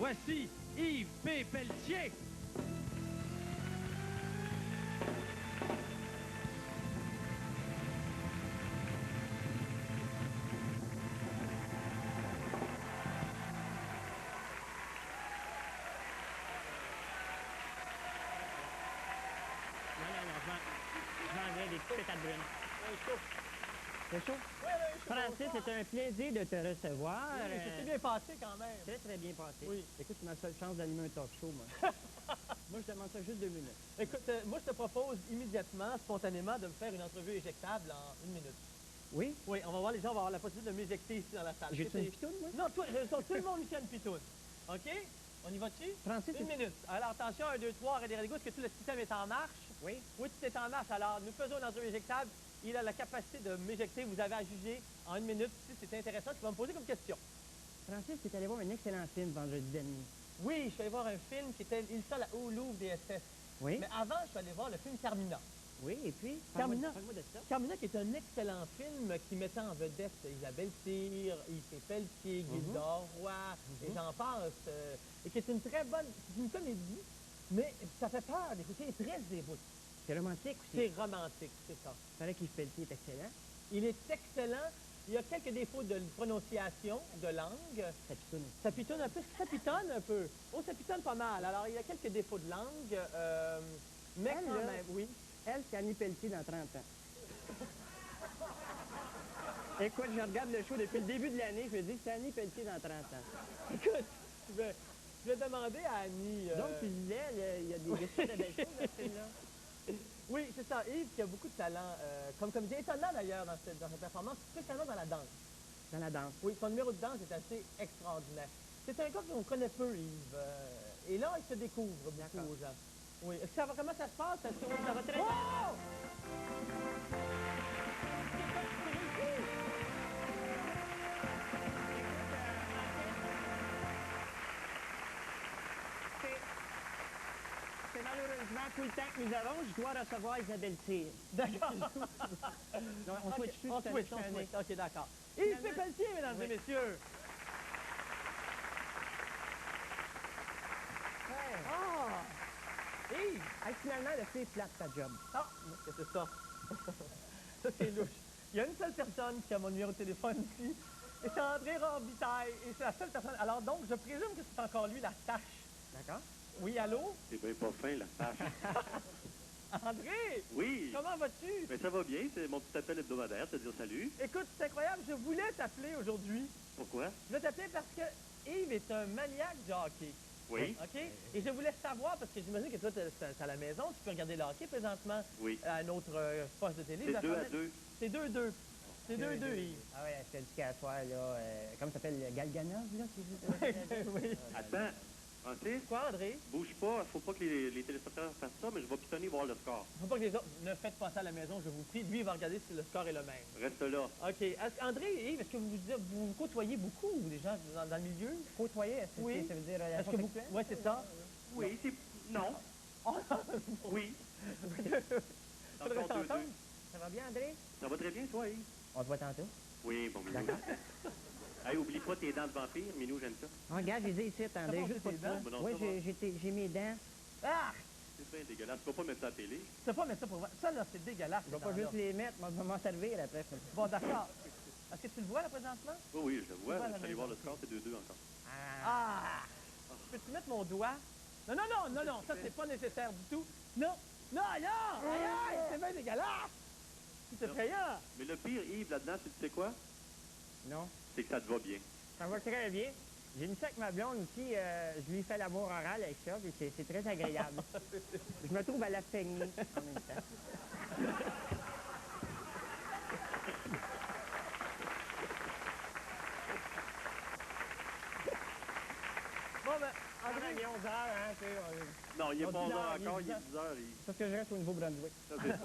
voici Yves P. Pelletier. Des petites pétates brunes. C'est chaud? Oui, Francis, c'est un plaisir de te recevoir. Oui, ça s'est bien passé quand même. Très, très bien passé. Oui. Écoute, c'est ma seule chance d'animer un talk show, moi. Moi, je demande ça juste 2 minutes. Écoute, moi, je te propose immédiatement, spontanément, de me faire une entrevue éjectable en 1 minute. Oui? Oui, on va voir, les gens vont avoir la possibilité de m'éjecter ici dans la salle. J'ai-tu une pitoune, moi? Non, toi, tout le monde ici a une pitoune. OK? On y va dessus? Francis, 1 minute. Alors, attention, 1, 2, 3, arrêtez les est-ce que tout le système est en marche? Oui. Oui, tout est en marche. Alors, nous faisons une entrevue éjectable. Il a la capacité de m'éjecter. Vous avez à juger en 1 minute si c'est intéressant. Tu vas me poser comme question. Francis, tu es allé voir un excellent film vendredi dernier. Oui, je suis allé voir un film qui était Il sol au Louvre des SS. Oui? Mais avant, je suis allé voir le film Carmina. Oui, et puis? Carmina. Parle-moi de ça. Carmina, qui est un excellent film qui mettait en vedette Isabelle Cyr, Yves Pelletier, Gildor Roy, et j'en passe. Et qui est une très bonne... C'est une comédie, mais ça fait peur d'écouter. C'est très dévout. C'est romantique aussi. C'est romantique, c'est ça. Il paraît qu'Yves Pelletier est excellent. Il est excellent. Il y a quelques défauts de prononciation, de langue. Ça pitoune. Ça pitonne un peu. Ça pitonne un peu. Oh, ça pitonne pas mal. Alors, il y a quelques défauts de langue, mais Elle, quand là, même, oui. Elle, c'est Annie Pelletier dans 30 ans. Écoute, je regarde le show depuis le début de l'année, je me dis que c'est Annie Pelletier dans 30 ans. Écoute, je vais demander à Annie... Donc, tu disais, il y a des très belles choses dans ce film-là. Oui, c'est ça. Yves qui a beaucoup de talent, comme comédien. Étonnant d'ailleurs dans cette performance, spécialement dans la danse. Dans la danse. Oui, son numéro de danse est assez extraordinaire. C'est un gars qu'on connaît peu, Yves. Et là, il se découvre beaucoup aux gens. Oui. Est-ce que ça va, comment ça se passe? Ça va très bien. C'est malheureusement tout le temps que nous avons. Je dois recevoir Isabelle Cyr. D'accord. Non, on switch dessus, On c'est switch. OK, d'accord. Yves P. Pelletier, mesdames et messieurs. Ouais. Ah! Yves! Hey, finalement, le fait plate ta job. Ah! Qu'est-ce que c'est ça? Ça, c'est louche. Il y a une seule personne qui a mon numéro de téléphone ici, et c'est André Robitaille, et c'est la seule personne. Alors donc, je présume que c'est encore lui, la tâche. D'accord? Oui, allô? C'est bien pas fin, la tâche. André! Oui! Comment vas-tu? Mais ça va bien, c'est mon petit appel hebdomadaire, te dire salut. Écoute, c'est incroyable, je voulais t'appeler aujourd'hui. Pourquoi? Je voulais t'appeler parce que Yves est un maniaque de hockey. Oui. OK? Et je voulais savoir, parce que j'imagine que toi, t'es à la maison, tu peux regarder le hockey présentement Oui. à un autre poste de télé. C'est 2-2. C'est 2-2. C'est 2-2, Yves. Ah ouais, je te dis qu'à soir, là, comment ça s'appelle, Galganov, là? Oui. Attends, Francis, Quoi, André? bouge pas, faut pas que les téléspectateurs fassent ça, mais je vais pitonner voir le score. Faut pas que les autres... Ne faites pas ça à la maison, je vous prie. Lui, il va regarder si le score est le même. Reste là. OK. André et Yves, est-ce que vous côtoyez beaucoup, les gens, dans le milieu? Côtoyer, est-ce que Oui. ça veut dire Est-ce relation que vous... sexuelle? Oui, c'est ça. Oui, c'est... Non. Oh, Oui. faudrait Encore 2-2. s'entendre. Ça va bien, André? Ça va très bien, toi, Yves? On se voit tantôt. Oui, bon, Minou. D'accord. Hey, oublie pas tes dents de vampire, Minou, j'aime ça. Oh, regarde, je les ai ici, André, Comment juste c'est pour tes toi. dents? Ben non, Oui, ça va. j'ai mes dents. Ah! C'est bien dégueulasse, tu vas pas mettre ça à la télé. Tu peux pas mettre ça pour voir. Ça, là, c'est dégueulasse. Je vais ces pas juste dents-là. les mettre, moi, je vais m'en servir après. Bon, d'accord. Est-ce que tu le vois, là, présentement? Oui, oui, je le vois, C'est pas je la suis allé maison. voir le score, c'est 2-2 encore. Ah! Peux-tu mettre mon doigt? Non, non, non, non, non, ça, c'est pas nécessaire du tout. Non! Non, aïe, aïe, aïe, c'est bien dégueulasse! C'est effrayant! Mais le pire, Yves, là-dedans, tu sais quoi? Non, C'est que ça te va bien. ça va très bien. J'ai mis ça avec ma blonde aussi, je lui fais l'amour oral avec ça, puis c'est très agréable. Je me trouve à la peigner en même temps. Bon, ben, André, il André, est 11 heures, hein, tu sais. Non, il est On pas dit 11 là, heures il est encore, il est 10 10 heures. Parce que je reste au Nouveau-Brunswick. Ça, c'est ça.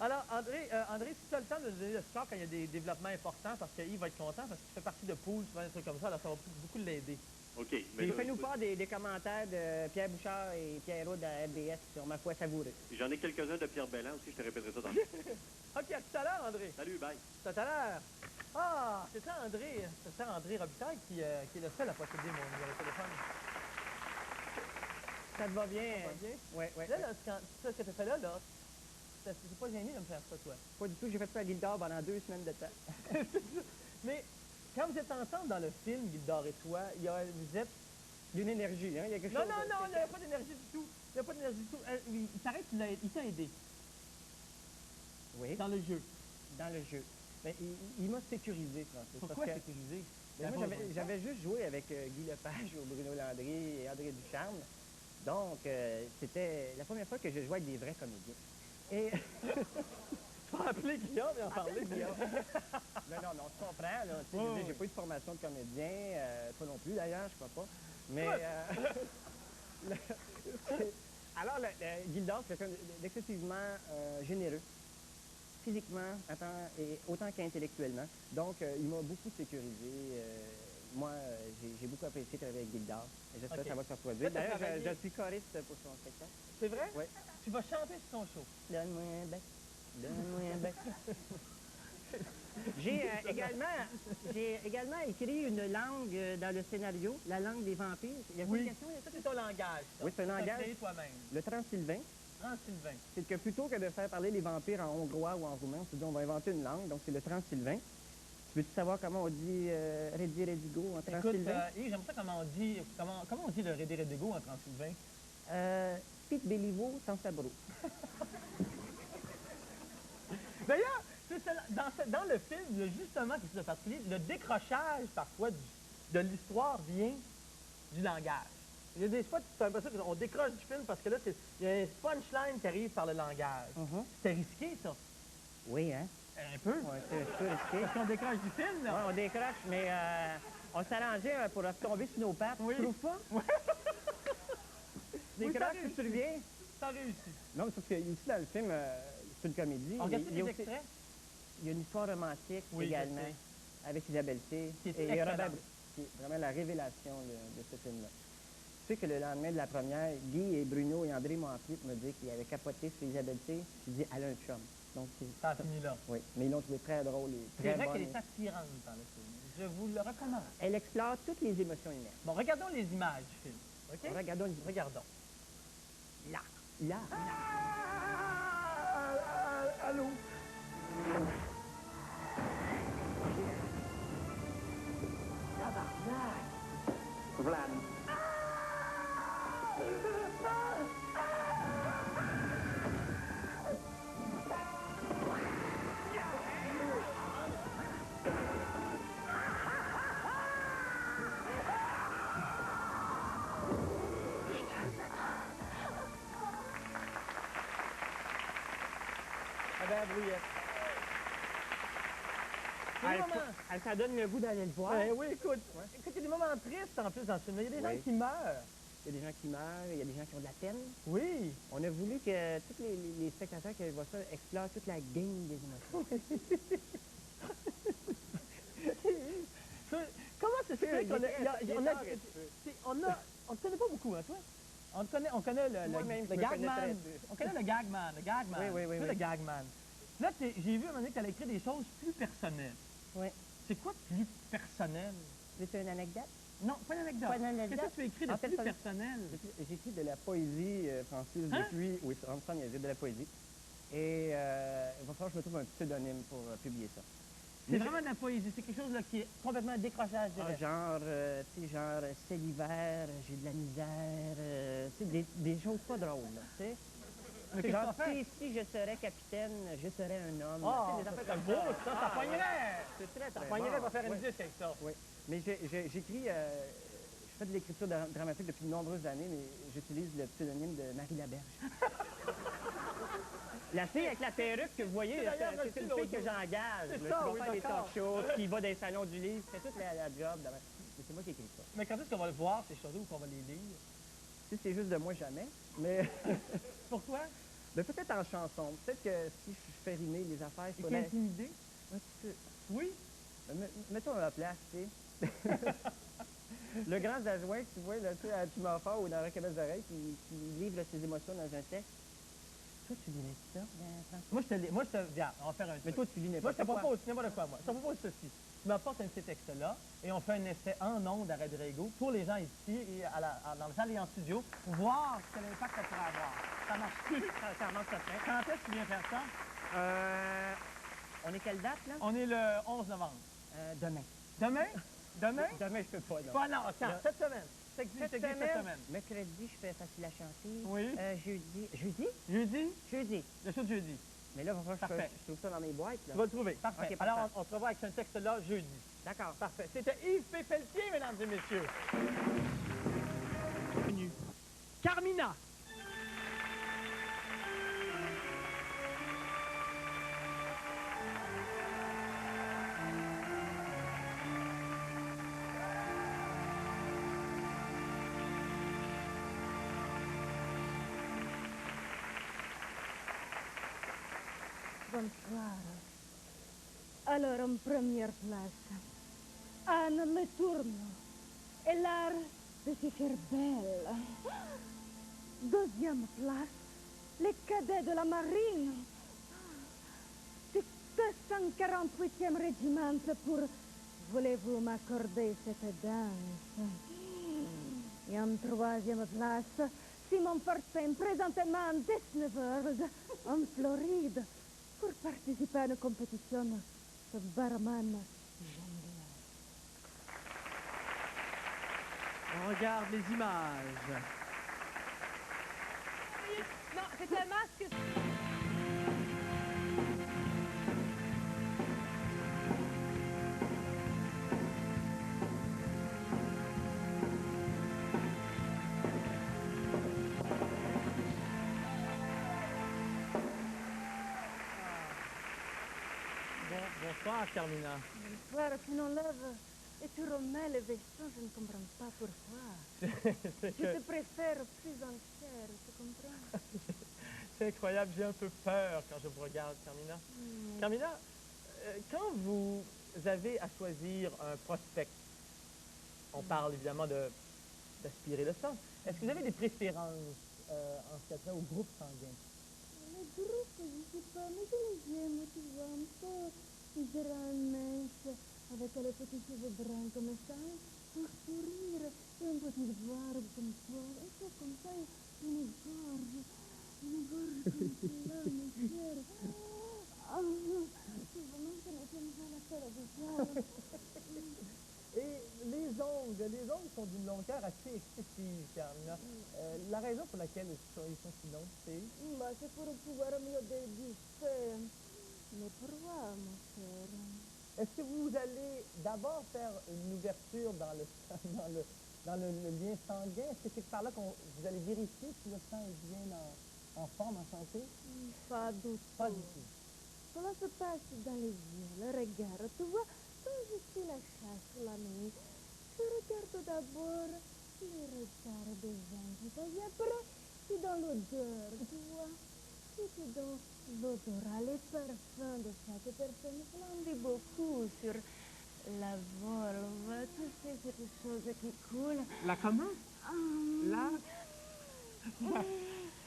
alors, André, si tu as le temps de donner le score quand il y a des développements importants, parce qu'il va être content, parce qu'il fait partie de pool, souvent des trucs comme ça, alors ça va beaucoup l'aider. OK. Puis là, fais-nous part des commentaires de Pierre Bouchard et Pierre Roud à RDS sur Ma foi savourée. J'en ai quelques-uns de Pierre Belland aussi, je te répéterai ça dans le... OK, à tout à l'heure, André. Salut, bye. Tout à l'heure. Ah, c'est ça, André Robitaille qui est le seul à posséder mon numéro de téléphone. Ça te va bien? Ça va bien? Oui, oui. Là, ce que tu as fait là, c'est pas gêné de me faire ça, toi. Pas du tout, j'ai fait ça à Gildor pendant 2 semaines de temps. Mais quand vous êtes ensemble dans le film, Gildor et toi, vous êtes... Il y a une énergie, hein? Il y a quelque Non, chose. non, non, il n'y a pas d'énergie du tout. Il n'y a pas d'énergie du tout. Il paraît qu'il t'a aidé Oui, dans le jeu. dans le jeu. Mais il m'a sécurisé, Francis. Pourquoi parce que, sécuriser? ben, moi, j'avais juste joué avec Guy Lepage ou Bruno Landry et André Ducharme. Donc, c'était la première fois que je jouais avec des vrais comédiens. Et... Tu vas appeler Guillaume et en parler. Guillaume. Non, on se comprend. Là, tu sais, je veux dire, j'ai pas eu de formation de comédien, toi non plus d'ailleurs, je crois pas. Mais... alors, Gildor, c'est quelqu'un d'excessivement généreux, physiquement et autant qu'intellectuellement. Donc, il m'a beaucoup sécurisé. Moi, j'ai beaucoup apprécié travailler avec Gildor. Et j'espère que ça va se reproduire. Là, t'as D'ailleurs, je travaillé- suis choriste pour son spectacle. C'est vrai? Oui. Tu vas chanter sur ton show. Donne-moi un bec. Donne-moi un bec. J'ai également écrit une langue dans le scénario, la langue des vampires. Il y a Oui. une question? Ça, c'est ton langage. Ça. Oui, c'est un Tu l'as langage. créé toi-même. Le Transylvain, Transylvain. c'est que plutôt que de faire parler les vampires en hongrois ou en roumain, on s'est dit on va inventer une langue, donc c'est le Transylvain. Tu veux-tu savoir comment on dit Redi Redigo en Écoute, Transylvain? Yves, j'aime ça comment on dit le Rédé Rédégo en transylvain. Pete Béliveau sans sabro. D'ailleurs, c'est ça, dans le film, il y a justement quelque chose de particulier. Le décrochage, parfois, de l'histoire vient du langage. Il y a des fois, tu as l'impression qu'on décroche du film parce que là, il y a un punchline qui arrive par le langage. C'est risqué, ça. Oui, hein? Un peu. Ouais, c'est un peu risqué. Parce qu'on décroche du film, là. Ouais, on décroche, mais on s'arrangeait pour retomber sur nos pattes. Oui. Tu trouves pas? Oui, Décroche, ça tu te réussit. souviens? Ça réussit. Non, mais parce que ici, dans le film, c'est une comédie. On regarde il y a les aussi- extraits? Il y a une histoire romantique Oui, je également, sais. avec Isabelle C. Qui est et Robert excellente. Br- qui est vraiment la révélation de ce film-là. Tu sais que le lendemain de la première, Guy et Bruno et André m'ont appelé pour me dire qu'ils avaient capoté sur Isabelle C. J'ai dit, elle a un chum. Donc, Ça a fini là. oui, mais ils l'ont trouvé très drôle et C'est très vrai bonne. qu'elle est attirante dans le film. Je vous le recommande. Elle explore toutes les émotions humaines. Bon, regardons les images du film. OK? Regardons. Regardons. Là. Là. Allô? Vlad. Ah ben, brouillette. Il y a des moments... Ça donne le goût d'aller le voir. Ben oui, écoute, il y a des moments tristes en plus dans ce film. Il y a des gens Oui. qui meurent. Il y a des gens qui meurent, il y a des gens qui ont de la peine. Oui. On a voulu que tous les spectateurs qui voient ça explorent toute la game des émotions. Comment ça se fait qu'on a... On te connaît pas beaucoup, hein, toi? On connaît Moi-même, je le me connais gagman. très peu. On connaît le gagman. Oui. Tu sais, le gagman. Là, j'ai vu à un moment donné que tu allais écrire des choses plus personnelles. Oui. C'est quoi plus personnel? C'est une anecdote? Non, pas une anecdote. Pas une anecdote. Qu'est-ce que tu as écrit de En fait, plus ça- personnel? J'écris de la poésie, Francis, Hein? depuis... Oui, Armstrong, il y a de la poésie. Et il va falloir que je me trouve un pseudonyme pour publier ça. C'est vraiment de la poésie. C'est quelque chose là, qui est complètement décrochage du Ah, reste. tu sais, c'est l'hiver, j'ai de la misère, tu sais, des choses pas drôles, là, tu sais. Mais qu'est-ce Genre, qu'on fait? si je serais capitaine, je serais un homme. Ah, Tu sais, des affaires c'est comme beau, ça. Ça Ah, poignerait. C'est très, Ça très poignerait bon. pour faire une Oui. disque avec ça. Oui, mais j'écris, je fais de l'écriture dramatique depuis de nombreuses années, mais j'utilise le pseudonyme de Marie Laberge. La fille avec la perruque que vous voyez, C'est d'ailleurs c'est reçu une l'autre fille que jour. j'engage, C'est là, ça, qui oui, va faire des d'accord. talk shows, qui va dans les salons du livre, c'est toute la job. Mais c'est moi qui écris ça. Mais quand est-ce qu'on va le voir, ces choses-là, ou qu'on va les lire? Si c'est juste de moi, jamais. Mais Pourquoi? ben, peut-être en chanson. Peut-être que si je fais rimer les affaires, il C'est faudrait... intimidé? Un petit peu. Oui. Mettons à la place, tu sais. Le grand adjoint que tu vois là, tu sais, à Tumafort ou dans la cabane d'oreilles qui livre ses émotions dans un texte. Toi, tu lirais ça, François? Moi, je te regarde, on va faire un truc. Mais toi, tu lis Moi, je n'importe te quoi. propose n'importe quoi, moi. Je te propose ceci. tu m'apportes un petit texte-là et on fait un essai en ondes à Radio pour les gens ici et dans la salle et en studio pour voir quel impact ça pourrait avoir. Ça marche-tu? Ça marche très bien. Quand est-ce que tu viens faire ça? On est quelle date, là? On est le 11 novembre. Demain. Demain? Demain? Demain, je peux pas, non. Pas non, quand? Là. Cette semaine. C'est existe cette semaine. Mercredi, je fais Facile à chanter. Oui. Jeudi. Jeudi? Jeudi? Jeudi. Le show de jeudi. Mais là, il va falloir que Parfait. je trouve ça dans mes boîtes, là. Tu vas le trouver. Parfait. OK, Alors, parfait. on se revoit avec ce texte-là jeudi. D'accord. Parfait. C'était Yves P. Pelletier, mesdames et messieurs. Bienvenue. Carmina. Bonsoir. Alors, en première place, Anne Le Tourno et l'art de se faire belle. Deuxième place, les cadets de la marine. Du 248e régiment pour voulez-vous m'accorder cette danse? Et en troisième place, Simon Fortin, présentement en Disney World, en Floride, pour participer à une compétition de barman jongleur. On regarde les images. Non, c'est un masque. Bonsoir, Carmina. Bonsoir, tu l'enlèves et tu remets les vêtements, je ne comprends pas pourquoi. C'est Je te préfère plus en chair, tu comprends? c'est incroyable, j'ai un peu peur quand je vous regarde, Carmina. Carmina, quand vous avez à choisir un prospect, on parle évidemment d'aspirer le sang, est-ce que vous avez des préférences en ce qui a trait au groupe sanguin? Le groupe, je ne sais pas, mais je les aime, tu vois, un peu grand, mince, avec les petits cheveux bruns comme ça, pour sourire, et une petite barbe comme toi, un peu comme ça, une gorge comme cela, mes chers. Ah, c'est vraiment que nous sommes à la télévision. Et les ongles sont d'une longueur assez excessive, Carmina. La raison pour laquelle ils sont si longs, c'est... Bah, c'est pour pouvoir mieux déguster. Mais pourquoi, mon cher? Est-ce que vous allez d'abord faire une ouverture dans le lien sanguin? Est-ce que c'est par là que vous allez vérifier si le sang est bien en forme, en santé? Pas du tout. Pas du tout. Cela se passe dans les yeux, le regard. Tu vois, quand je suis la chasse la nuit, je regarde d'abord le regard des gens. Et après, c'est dans l'odeur, tu vois. C'est dans l'odorat, les parfums de chaque personne. Cela en dit beaucoup sur la volve, toutes ces petites choses qui coulent. La comment? La...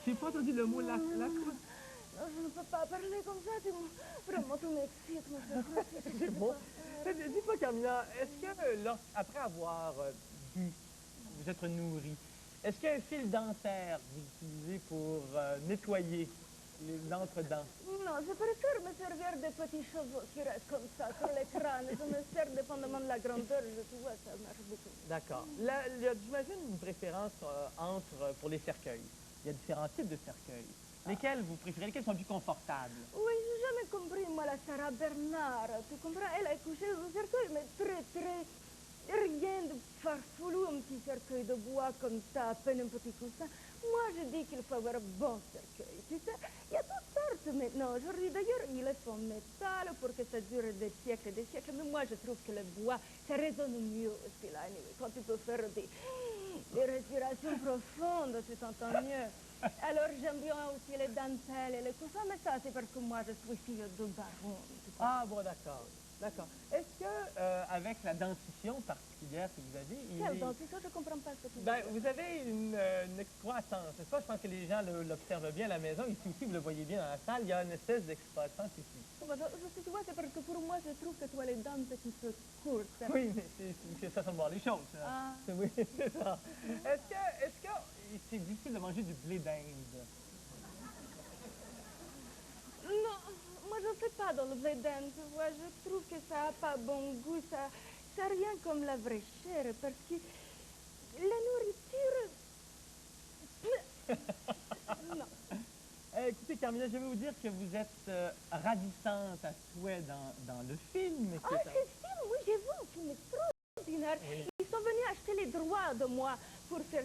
J'ai pas entendu le mot la quoi? Non, je ne peux pas parler comme ça, vraiment, tu m'excites, mon cher. C'est bon. Dis-moi, Carmina, est-ce que, après avoir bu, vous êtes nourri, est-ce qu'il y a un fil dentaire que vous utilisez pour nettoyer les entre-dents? Non, je préfère me servir des petits cheveux qui restent comme ça sur l'écran. Je me sers dépendamment de la grandeur, je vois, ça marche beaucoup. D'accord. J'imagine une préférence pour les cercueils. Il y a différents types de cercueils. Lesquels vous préférez? Lesquels sont plus confortables? Oui, j'ai jamais compris, moi, la Sarah Bernard. Tu comprends? Elle a couché au cercueil, mais très... Rien de farfelu, un petit cercueil de bois comme ça, à peine un petit coussin. Moi, je dis qu'il faut avoir un bon cercueil. Tu sais, il y a toutes sortes maintenant. Aujourd'hui, d'ailleurs, il est en métal pour que ça dure des siècles et des siècles. Mais moi, je trouve que le bois, ça résonne mieux aussi, là. Anyway, quand tu peux faire des respirations profondes, tu t'entends mieux. Alors, j'aime bien aussi les dentelles et les coussins, mais ça, c'est parce que moi, je suis fille de baron. Ah, bon, d'accord. D'accord. Est-ce que, avec la dentition particulière que vous avez, Quelle dentition? Je ne comprends pas ce que tu dis. Ben, vous avez une excroissance, n'est-ce pas? Je pense que les gens l'observent bien à la maison. Ici aussi, vous le voyez bien dans la salle, il y a une espèce d'excroissance ici. Tu vois, c'est parce que pour moi, je trouve que tu as les dents un petit peu courtes. Oui, mais c'est ça, ça de voir les choses. Hein. Ah. Oui, c'est ça. Est-ce que c'est difficile de manger du blé d'Inde? Non, moi je ne fais pas dans le blé d'Inde, tu vois. Je trouve que ça n'a pas bon goût, ça n'a rien comme la vraie chair, parce que la nourriture... non. Écoutez, Carmina, je vais vous dire que vous êtes ravissante à souhait dans le film. Ah, ce film, oui, j'ai vu un film extraordinaire. Oui. Ils sont venus acheter les droits de moi pour faire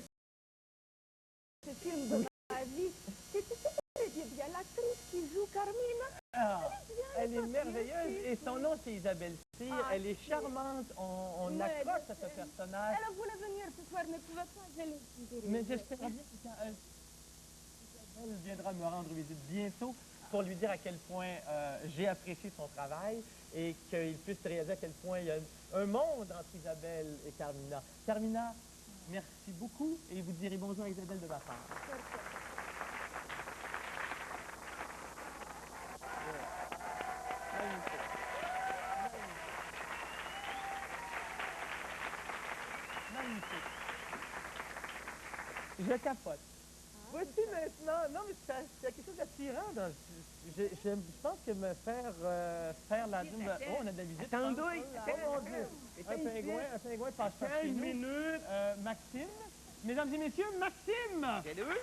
ce film de ma vie. C'était très bien. L'actrice qui joue Carmina, Ah, elle est bien, merveilleuse et son nom c'est Isabelle Cyr. Ah, Elle est charmante, on Ouais, accroche à ce elle- personnage. elle voulait venir ce soir, mais tu vas pas, je l'ai dit. Mais j'espère bien que quand elle viendra me rendre visite bientôt pour lui dire à quel point j'ai apprécié son travail et qu'il puisse réaliser à quel point il y a un monde entre Isabelle et Carmina. Carmina, merci beaucoup et vous direz bonjour à Isabelle de ma part. Magnifique. Je capote. Voici maintenant, non mais c'est quelque chose d'attirant. Je pense que me faire la double... Oh, on a de la visite. Attendez, Oh mon Dieu. Un pingouin passe par chez 15 nous. minutes. Maxime. Mesdames et messieurs, Maxime! Salut.